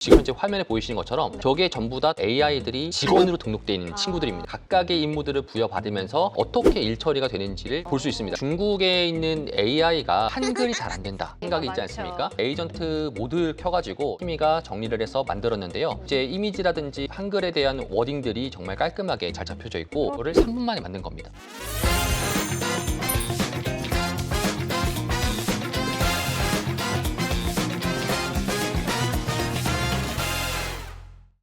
지금 현재 화면에 보이시는 것처럼 저게 전부 다 AI들이 직원으로 등록되어 있는 친구들입니다. 각각의 임무들을 부여받으면서 어떻게 일 처리가 되는지를 볼 수 있습니다. 중국에 있는 AI가 한글이 잘 안 된다 생각이 있지 않습니까? 에이전트 모드를 켜가지고 키미가 정리를 해서 만들었는데요. 이제 이미지라든지 한글에 대한 워딩들이 정말 깔끔하게 잘 잡혀져 있고 그거를 3분 만에 만든 겁니다.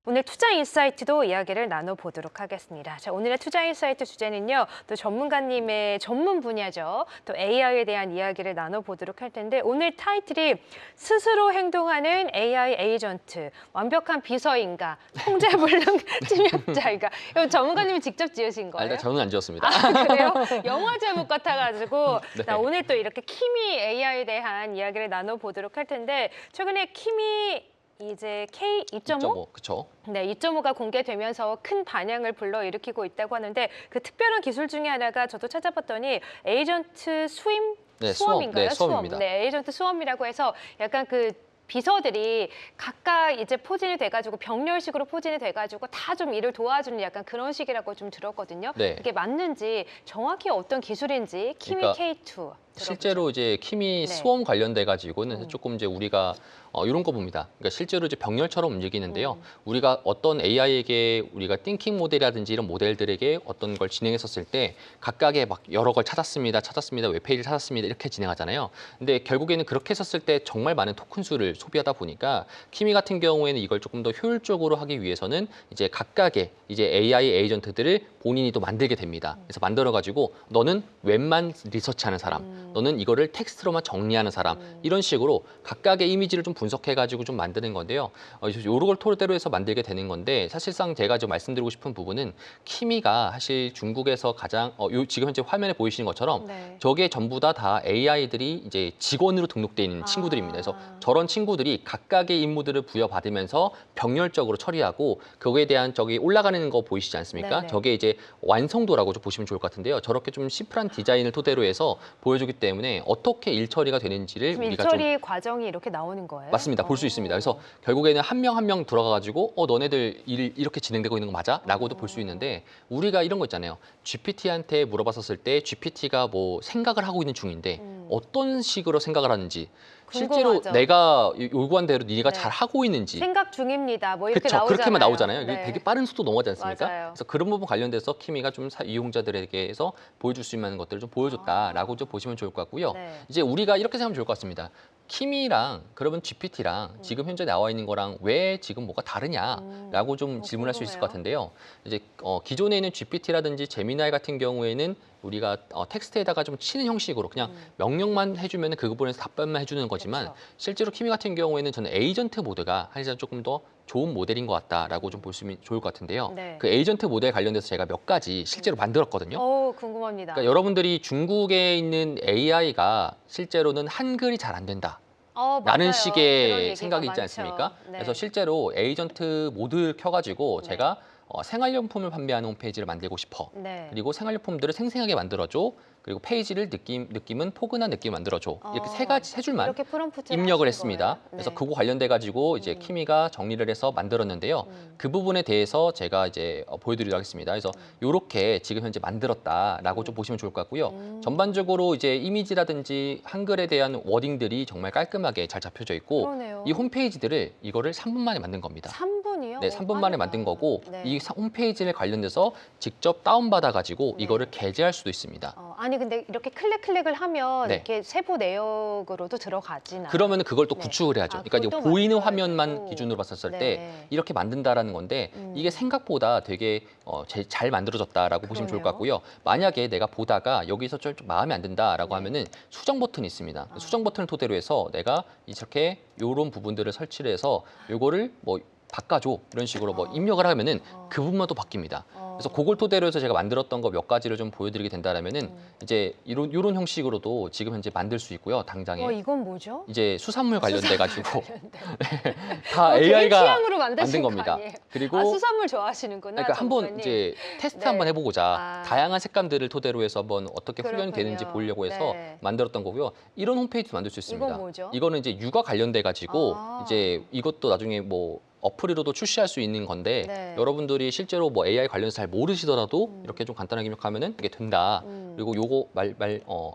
오늘 투자 인사이트도 이야기를 나눠보도록 하겠습니다. 자, 오늘의 투자 인사이트 주제는요, 또 전문가님의 전문 분야죠. 또 AI에 대한 이야기를 나눠보도록 할 텐데, 오늘 타이틀이 스스로 행동하는 AI 에이전트, 완벽한 비서인가, 통제불능 침략자인가. 이거 전문가님이 직접 지으신 거예요? 일단 저는 안 지었습니다. 아, 그래요? 영화 제목 같아가지고 네. 자, 오늘 또 이렇게 키미 AI에 대한 이야기를 나눠보도록 할 텐데, 최근에 키미 이제 K 2.5? 그렇죠. 네, 2.5가 공개되면서 큰 반향을 불러일으키고 있다고 하는데 그 특별한 기술 중에 하나가 저도 찾아봤더니 에이전트 수임? 네, 수험인가요? 네, 수험입니다. 네, 에이전트 수험이라고 해서 약간 그 비서들이 각각 이제 포진이 돼가지고 병렬식으로 포진이 돼가지고 다 좀 일을 도와주는 약간 그런 식이라고 좀 들었거든요. 네. 이게 맞는지 정확히 어떤 기술인지 키미 그러니까 K2 실제로 이제 키미 네. 수험 관련돼 가지고는 조금 이제 우리가 이런 거 봅니다. 그러니까 실제로 이제 병렬처럼 움직이는데요. 우리가 어떤 AI에게 우리가 띵킹 모델이라든지 이런 모델들에게 어떤 걸 진행했었을 때 각각의 막 여러 걸 찾았습니다, 웹페이지를 찾았습니다 이렇게 진행하잖아요. 근데 결국에는 그렇게 했었을 때 정말 많은 토큰 수를 소비하다 보니까 키미 같은 경우에는 이걸 조금 더 효율적으로 하기 위해서는 이제 각각의 이제 AI 에이전트들을 본인이 또 만들게 됩니다. 그래서 만들어 가지고 너는 웹만 리서치하는 사람, 너는 이거를 텍스트로만 정리하는 사람 이런 식으로 각각의 이미지를 좀 분석해가지고 좀 만드는 건데요. 요런 걸 토대로 해서 만들게 되는 건데 사실상 제가 좀 말씀드리고 싶은 부분은 키미가 사실 중국에서 가장 지금 현재 화면에 보이시는 것처럼 네. 저게 전부 다 AI들이 이제 직원으로 등록되어 있는 친구들입니다. 그래서 저런 친구들이 각각의 임무들을 부여받으면서 병렬적으로 처리하고 그거에 대한 저기 올라가는 거 보이시지 않습니까? 네네. 저게 이제 완성도라고 좀 보시면 좋을 것 같은데요. 저렇게 좀 심플한 디자인을 토대로 해서 보여주기 때문에 어떻게 일 처리가 되는지를 지금 우리가 일처리 과정이 이렇게 나오는 거예요? 맞습니다. 볼 수 있습니다. 그래서 결국에는 한 명 한 명 들어가가지고 너네들 일 이렇게 진행되고 있는 거 맞아? 라고도 볼 수 있는데 우리가 이런 거 있잖아요. GPT한테 물어봤었을 때 GPT가 뭐 생각을 하고 있는 중인데 어떤 식으로 생각을 하는지 실제로 궁금하죠. 내가 요구한 대로 네가 네. 잘 하고 있는지 생각 중입니다. 뭐 이렇게 그렇죠. 나오잖아요. 그렇게만 나오잖아요. 이게 네. 되게 빠른 속도 넘어가지 않습니까? 맞아요. 그래서 그런 부분 관련돼서 키미가 좀 이용자들에게서 보여줄 수 있는 것들을 좀 보여줬다라고 좀 보시면 좋을 것 같고요. 네. 이제 우리가 이렇게 생각하면 좋을 것 같습니다. 키미랑 그러면 GPT랑 지금 현재 나와 있는 거랑 왜 지금 뭐가 다르냐라고 좀 질문할 수 있을 것 같은데요. 이제 기존에 있는 GPT라든지 제미나이 같은 경우에는 우리가 텍스트에다가 좀 치는 형식으로 그냥 명령만 해주면 그 부분에서 답변만 해주는 거지만 그렇죠. 실제로 키미 같은 경우에는 저는 에이전트 모드가 사실상 조금 더 좋은 모델인 것 같다라고 좀 보시면 좋을 것 같은데요. 네. 그 에이전트 모델 관련돼서 제가 몇 가지 실제로 만들었거든요. 궁금합니다. 그러니까 여러분들이 중국에 있는 AI가 실제로는 한글이 잘 안 된다. 라는 맞아요. 그런 식의 얘기가 생각이 있지 많죠. 않습니까? 네. 그래서 실제로 에이전트 모드를 켜가지고 네. 제가 생활용품을 판매하는 홈페이지를 만들고 싶어. 네. 그리고 생활용품들을 생생하게 만들어줘. 그리고 페이지를 느낌은 포근한 느낌 만들어줘. 이렇게 세 줄만 이렇게 프롬프트를 입력을 하신 했습니다. 거예요? 그래서 네. 그거 관련돼 가지고 이제 키미가 정리를 해서 만들었는데요. 그 부분에 대해서 제가 이제 보여드리도록 하겠습니다. 그래서 이렇게 지금 현재 만들었다라고 좀 보시면 좋을 것 같고요. 전반적으로 이제 이미지라든지 한글에 대한 워딩들이 정말 깔끔하게 잘 잡혀져 있고 그러네요. 이 홈페이지들을 이거를 3분 만에 만든 겁니다. 3분이요? 네, 3분 만에 만든 거고 네. 이 홈페이지를 관련돼서 직접 다운받아 가지고 네. 이거를 게재할 수도 있습니다. 아니 근데 이렇게 클릭을 하면 네. 이렇게 세부 내역으로도 들어가지나? 그러면 그걸 또 네. 구축을 해야죠. 그러니까 이제 그걸 또 보이는 만들어야 화면만 되고. 기준으로 봤었을 네. 때 이렇게 만든다라는 건데 이게 생각보다 되게 잘 만들어졌다라고 보시면 좋을 것 같고요. 만약에 내가 보다가 여기서 좀 마음에 안 든다라고 하면은 수정 버튼이 있습니다. 수정 버튼을 토대로 해서 내가 이렇게 이런 부분들을 설치를 해서 요거를 뭐 바꿔줘 이런 식으로 뭐 입력을 하면은 그 부분만 또 바뀝니다. 그래서 그걸 토대로 해서 제가 만들었던 거 몇 가지를 좀 보여드리게 된다라면은 이제 이런 형식으로도 지금 현재 만들 수 있고요. 당장에 이건 뭐죠? 이제 수산물 관련돼 가지고 다 되게 AI가 취향으로 만드신 만든 거 겁니다. 아니에요? 그리고 수산물 좋아하시는구나. 그러니까 한번 전문가님. 이제 테스트 네. 한번 해보고자 다양한 색감들을 토대로 해서 한번 어떻게 훈련이 그렇군요. 되는지 보려고 해서 네. 만들었던 거고요. 이런 홈페이지도 만들 수 있습니다. 이건 뭐죠? 이거는 이제 육아 관련돼 가지고 이제 이것도 나중에 뭐 어플로도 출시할 수 있는 건데 네. 여러분들이 실제로 뭐 AI 관련해서 잘 모르시더라도 이렇게 좀 간단하게 입력하면은 이게 된다. 그리고 요거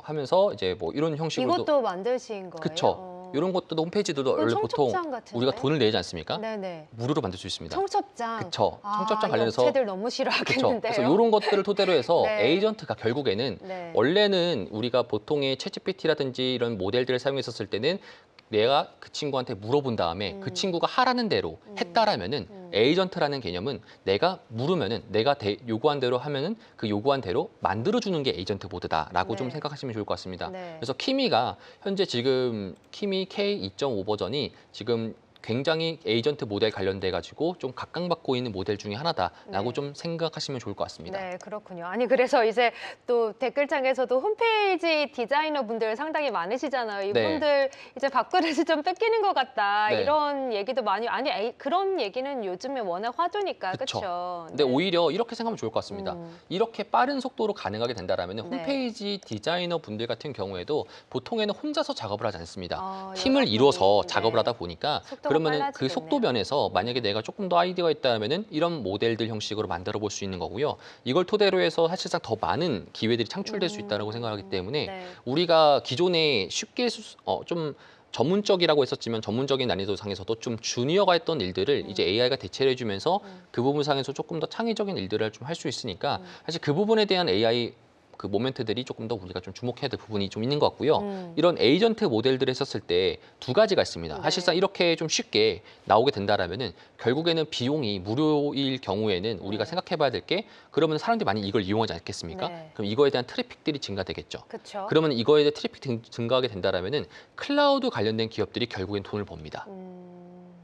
하면서 이제 뭐 이런 형식으로 이것도 만드신 거예요? 그쵸. 이런 것도 홈페이지들도 원래 보통 청첩장 같은데? 우리가 돈을 내지 않습니까? 네네. 무료로 만들 수 있습니다. 청첩장. 그쵸. 청첩장 이거 관련해서 업체들 너무 그렇죠. 싫어하겠는데요. 그래서 이런 것들을 토대로 해서 네. 에이전트가 결국에는 네. 원래는 우리가 보통의 챗GPT라든지 이런 모델들을 사용했었을 때는 내가 그 친구한테 물어본 다음에 그 친구가 하라는 대로 했다라면은 에이전트라는 개념은 내가 물으면은 내가 요구한 대로 하면은 그 요구한 대로 만들어주는 게 에이전트 모드다라고 네. 좀 생각하시면 좋을 것 같습니다. 네. 그래서 키미가 현재 지금 키미 K2.5 버전이 지금 굉장히 에이전트 모델 관련돼 가지고 좀 각광받고 있는 모델 중에 하나다라고 네. 좀 생각하시면 좋을 것 같습니다. 네, 그렇군요. 아니 그래서 이제 또 댓글창에서도 홈페이지 디자이너 분들 상당히 많으시잖아요. 이분들 이제 밥그릇을 좀 뺏기는 것 같다. 네. 이런 얘기도 많이 그런 얘기는 요즘에 워낙 화두니까 그쵸. 그렇죠. 근데 오히려 이렇게 생각하면 좋을 것 같습니다. 이렇게 빠른 속도로 가능하게 된다라면 네. 홈페이지 디자이너 분들 같은 경우에도 보통에는 혼자서 작업을 하지 않습니다. 팀을 여러분이, 이뤄서 네. 작업을 하다 보니까 속도가 그러면은 그 빨라지겠네요. 속도 면에서 만약에 내가 조금 더 아이디어가 있다면은 이런 모델들 형식으로 만들어 볼 수 있는 거고요. 이걸 토대로 해서 사실상 더 많은 기회들이 창출될 수 있다고 생각하기 때문에 네. 우리가 기존에 쉽게 좀 전문적이라고 했었지만 전문적인 난이도 상에서도 좀 주니어가 했던 일들을 이제 AI가 대체를 해주면서 그 부분 상에서 조금 더 창의적인 일들을 좀 할 수 있으니까 사실 그 부분에 대한 AI 그 모멘트들이 조금 더 우리가 좀 주목해야 될 부분이 좀 있는 것 같고요. 이런 에이전트 모델들을 했었을 때 두 가지가 있습니다. 네. 사실상 이렇게 좀 쉽게 나오게 된다라면은 결국에는 비용이 무료일 경우에는 우리가 생각해 봐야 될 게 그러면 사람들이 많이 이걸 이용하지 않겠습니까? 네. 그럼 이거에 대한 트래픽들이 증가되겠죠. 그렇죠. 그러면 이거에 대한 트래픽 증가하게 된다라면은 클라우드 관련된 기업들이 결국엔 돈을 법니다.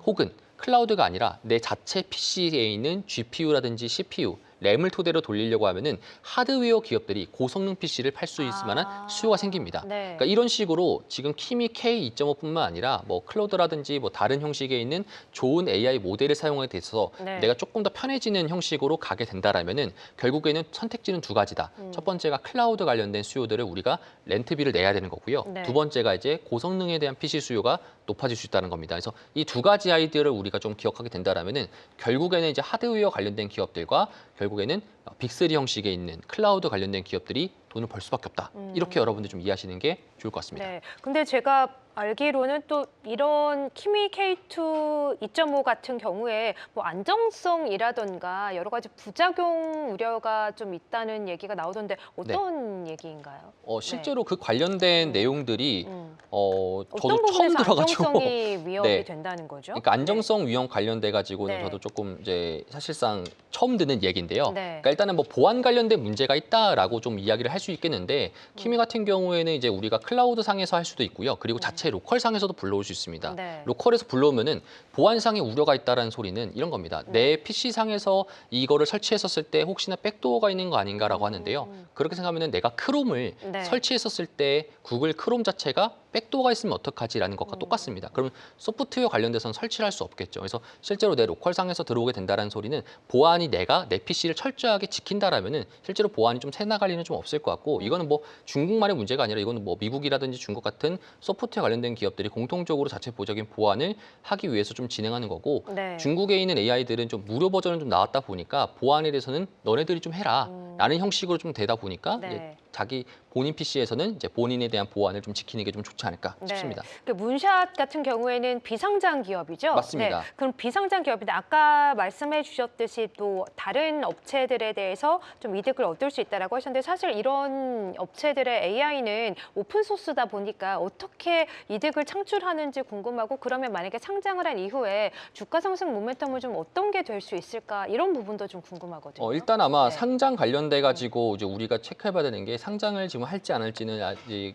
혹은 클라우드가 아니라 내 자체 PC에 있는 GPU라든지 CPU, 램을 토대로 돌리려고 하면은 하드웨어 기업들이 고성능 PC를 팔 수 있을 만한 수요가 생깁니다. 네. 그러니까 이런 식으로 지금 키미 K2.5뿐만 아니라 뭐 클로드라든지 뭐 다른 형식의 있는 좋은 AI 모델을 사용하게 돼서 네. 내가 조금 더 편해지는 형식으로 가게 된다라면은 결국에는 선택지는 두 가지다. 첫 번째가 클라우드 관련된 수요들을 우리가 렌트비를 내야 되는 거고요. 네. 두 번째가 이제 고성능에 대한 PC 수요가 높아질 수 있다는 겁니다. 그래서 이 두 가지 아이디어를 우리가 좀 기억하게 된다라면은 결국에는 이제 하드웨어 관련된 기업들과 결국에는 빅3 형식에 있는 클라우드 관련된 기업들이 돈을 벌 수밖에 없다. 이렇게 여러분들 좀 이해하시는 게 좋을 것 같습니다. 네. 근데 제가 알기로는 또 이런 키미 K2 2.5 같은 경우에 뭐 안정성이라던가 여러 가지 부작용 우려가 좀 있다는 얘기가 나오던데 어떤 얘기인가요? 실제로 그 관련된 내용들이 어떤 저도 처음 부분에서 들어가지고 안정성이 위협이 네. 된다는 거죠? 그러니까 안정성 위험 관련돼 가지고는 네. 저도 조금 이제 사실상 처음 듣는 얘기인데요. 네. 그러니까 일단은 뭐 보안 관련된 문제가 있다라고 좀 이야기를 할 수 있겠는데 키미 같은 경우에는 이제 우리가 클라우드 상에서 할 수도 있고요. 그리고 자체 로컬 상에서도 불러올 수 있습니다. 네. 로컬에서 불러오면은 보안상의 우려가 있다라는 소리는 이런 겁니다. 내 PC 상에서 이거를 설치했었을 때 혹시나 백도어가 있는 거 아닌가라고 하는데요. 그렇게 생각하면은 내가 크롬을 네. 설치했었을 때 구글 크롬 자체가 백도어가 있으면 어떡하지라는 것과 똑같습니다. 그럼 소프트웨어 관련돼서는 설치를 할 수 없겠죠. 그래서 실제로 내 로컬 상에서 들어오게 된다는 소리는 보안이 내가 내 PC를 철저하게 지킨다라면은 실제로 보안이 좀 새 나갈 일은 좀 없을 것 같고 이거는 뭐 중국만의 문제가 아니라 이거는 뭐 미국이라든지 중국 같은 소프트웨어 관련된 기업들이 공통적으로 자체 보적인 보안을 하기 위해서 좀 진행하는 거고 네. 중국에 있는 AI들은 좀 무료 버전은 좀 나왔다 보니까 보안에 대해서는 너네들이 좀 해라 라는 형식으로 좀 되다 보니까 네. 이제 자기 본인 PC에서는 이제 본인에 대한 보안을 좀 지키는 게 좀 좋지 않을까 싶습니다. 그 문샷 같은 경우에는 비상장 기업이죠? 맞습니다. 네. 그럼 비상장 기업인데 아까 말씀해 주셨듯이 또 다른 업체들에 대해서 좀 이득을 얻을 수 있다라고 하셨는데 사실 이런 업체들의 AI는 오픈 소스다 보니까 어떻게 이득을 창출하는지 궁금하고 그러면 만약에 상장을 한 이후에 주가 상승 모멘텀은 좀 어떤 게 될 수 있을까 이런 부분도 좀 궁금하거든요. 일단 아마 네. 상장 관련돼 가지고 이제 우리가 체크해봐야 되는 게 상장을 지금 할지 안 할지는 아직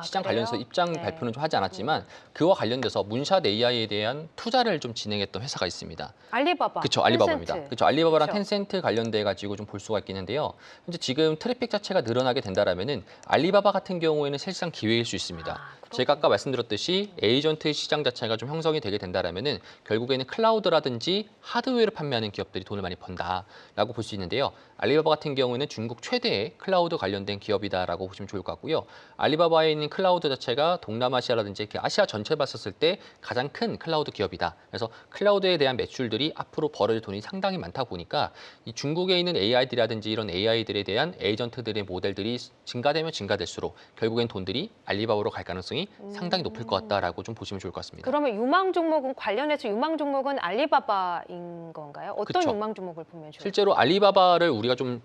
시장 그래요? 관련해서 입장 네. 발표는 좀 하지 않았지만 그와 관련돼서 문샷 AI에 대한 투자를 좀 진행했던 회사가 있습니다. 알리바바. 그렇죠, 알리바바입니다. 텐센트. 그렇죠, 알리바바랑 그쵸. 텐센트 관련돼 가지고 좀 볼 수가 있겠는데요. 현재 지금 트래픽 자체가 늘어나게 된다라면은 알리바바 같은 경우에는 사실상 기회일 수 있습니다. 그렇군요. 제가 아까 말씀드렸듯이 에이전트 시장 자체가 좀 형성이 되게 된다라면은 결국에는 클라우드라든지 하드웨어를 판매하는 기업들이 돈을 많이 번다라고 볼 수 있는데요. 알리바바 같은 경우에는 중국 최대의 클라우드 관련된 기업이다라고 보시면 좋을 것 같고요. 알리바바에 있는 있는 클라우드 자체가 동남아시아라든지 이렇게 아시아 전체 봤었을 때 가장 큰 클라우드 기업이다. 그래서 클라우드에 대한 매출들이 앞으로 벌어질 돈이 상당히 많다 보니까 이 중국에 있는 AI들이라든지 이런 AI들에 대한 에이전트들의 모델들이 증가되면 증가될수록 결국엔 돈들이 알리바바로 갈 가능성이 상당히 높을 것 같다라고 좀 보시면 좋을 것 같습니다. 그러면 유망 종목은 관련해서 유망 종목은 알리바바인 건가요? 어떤 그쵸. 유망 종목을 보면 좋을까요? 실제로 알리바바를 우리가 좀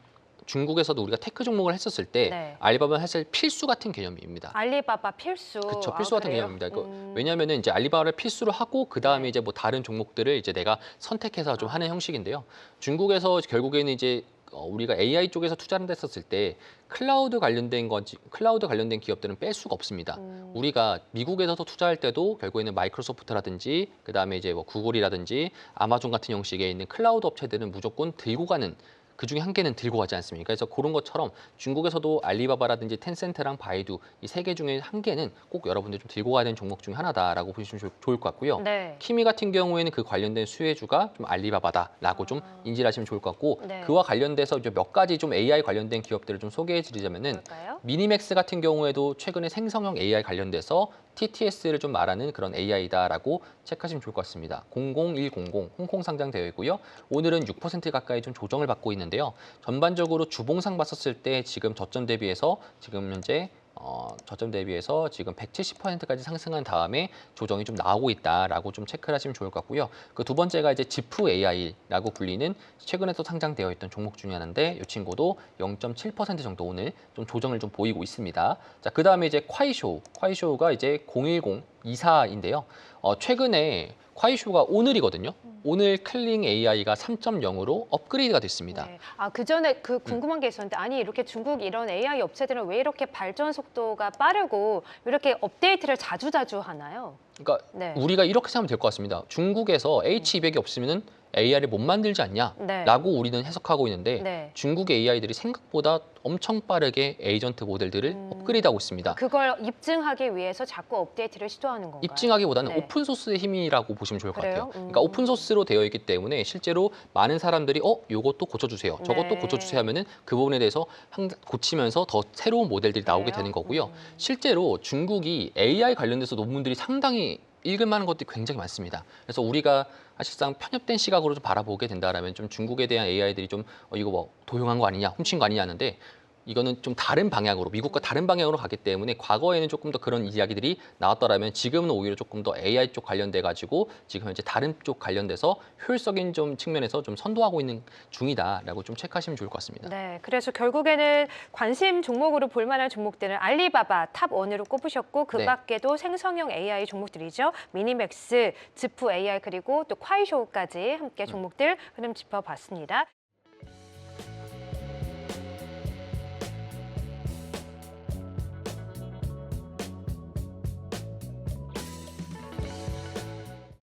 중국에서도 우리가 테크 종목을 했었을 때 네. 알리바바는 사실 필수 같은 개념입니다. 알리바바 필수. 그렇죠. 필수 같은 그래요? 개념입니다. 왜냐하면은 이제 알리바바를 필수로 하고 그 다음에 네. 이제 뭐 다른 종목들을 이제 내가 선택해서 좀 하는 형식인데요. 중국에서 결국에는 이제 우리가 AI 쪽에서 투자를 했었을 때 클라우드 관련된 기업들은 뺄 수가 없습니다. 우리가 미국에서도 투자할 때도 결국에는 마이크로소프트라든지 그 다음에 이제 뭐 구글이라든지 아마존 같은 형식의 있는 클라우드 업체들은 무조건 들고 가는 그 중에 한 개는 들고 가지 않습니까? 그래서 그런 것처럼 중국에서도 알리바바라든지 텐센트랑 바이두 이 세 개 중에 한 개는 꼭 여러분들 좀 들고 가야 되는 종목 중에 하나다라고 보시면 좋을 것 같고요. 네. 키미 같은 경우에는 그 관련된 수혜주가 좀 알리바바다라고 좀 인지를 하시면 좋을 것 같고 네. 그와 관련돼서 이제 몇 가지 좀 AI 관련된 기업들을 좀 소개해 드리자면은 볼까요? 미니맥스 같은 경우에도 최근에 생성형 AI 관련돼서 TTS를 좀 말하는 그런 AI다라고 체크하시면 좋을 것 같습니다. 00100 홍콩 상장되어 있고요. 오늘은 6% 가까이 좀 조정을 받고 있는데요. 전반적으로 주봉상 봤었을 때 지금 저점 대비해서 지금 현재 저점 대비해서 지금 170%까지 상승한 다음에 조정이 좀 나오고 있다라고 좀 체크를 하시면 좋을 것 같고요. 그 두 번째가 이제 지프 AI라고 불리는 최근에 또 상장되어 있던 종목 중에 하나인데 이 친구도 0.7% 정도 오늘 좀 조정을 좀 보이고 있습니다. 자, 그 다음에 이제 콰이쇼가 이제 01024인데요. 최근에 콰이쇼가 오늘이거든요. 오늘 클링 AI가 3.0으로 업그레이드가 됐습니다. 네. 그 전에 궁금한 게 있었는데 아니 이렇게 중국 이런 AI 업체들은 왜 이렇게 발전 속도가 빠르고 이렇게 업데이트를 자주 하나요? 그러니까 네. 우리가 이렇게 생각하면 될 것 같습니다. 중국에서 H200이 없으면은 AI를 못 만들지 않냐라고 네. 우리는 해석하고 있는데 네. 중국의 AI들이 생각보다 엄청 빠르게 에이전트 모델들을 업그레이드하고 있습니다. 그걸 입증하기 위해서 자꾸 업데이트를 시도하는 건가요? 입증하기보다는 네. 오픈소스의 힘이라고 보시면 좋을 것 그래요? 같아요. 그러니까 오픈소스로 되어 있기 때문에 실제로 많은 사람들이 요것도 고쳐주세요. 저것도 네. 고쳐주세요 하면은 그 부분에 대해서 고치면서 더 새로운 모델들이 나오게 그래요? 되는 거고요. 실제로 중국이 AI 관련돼서 논문들이 상당히 읽을 만한 것들이 굉장히 많습니다. 그래서 우리가 사실상 편협된 시각으로 좀 바라보게 된다라면 좀 중국에 대한 AI들이 좀 이거 뭐 도용한 거 아니냐, 훔친 거 아니냐 하는데 이거는 좀 다른 방향으로 미국과 다른 방향으로 가기 때문에 과거에는 조금 더 그런 이야기들이 나왔더라면 지금은 오히려 조금 더 AI 쪽 관련돼 가지고 지금 현재 다른 쪽 관련돼서 효율적인 좀 측면에서 좀 선도하고 있는 중이다라고 좀 체크하시면 좋을 것 같습니다. 네, 그래서 결국에는 관심 종목으로 볼 만한 종목들은 알리바바 탑 1으로 꼽으셨고 그 네. 밖에도 생성형 AI 종목들이죠. 미니맥스, 지프 AI 그리고 또 콰이쇼까지 함께 종목들 흐름 짚어봤습니다.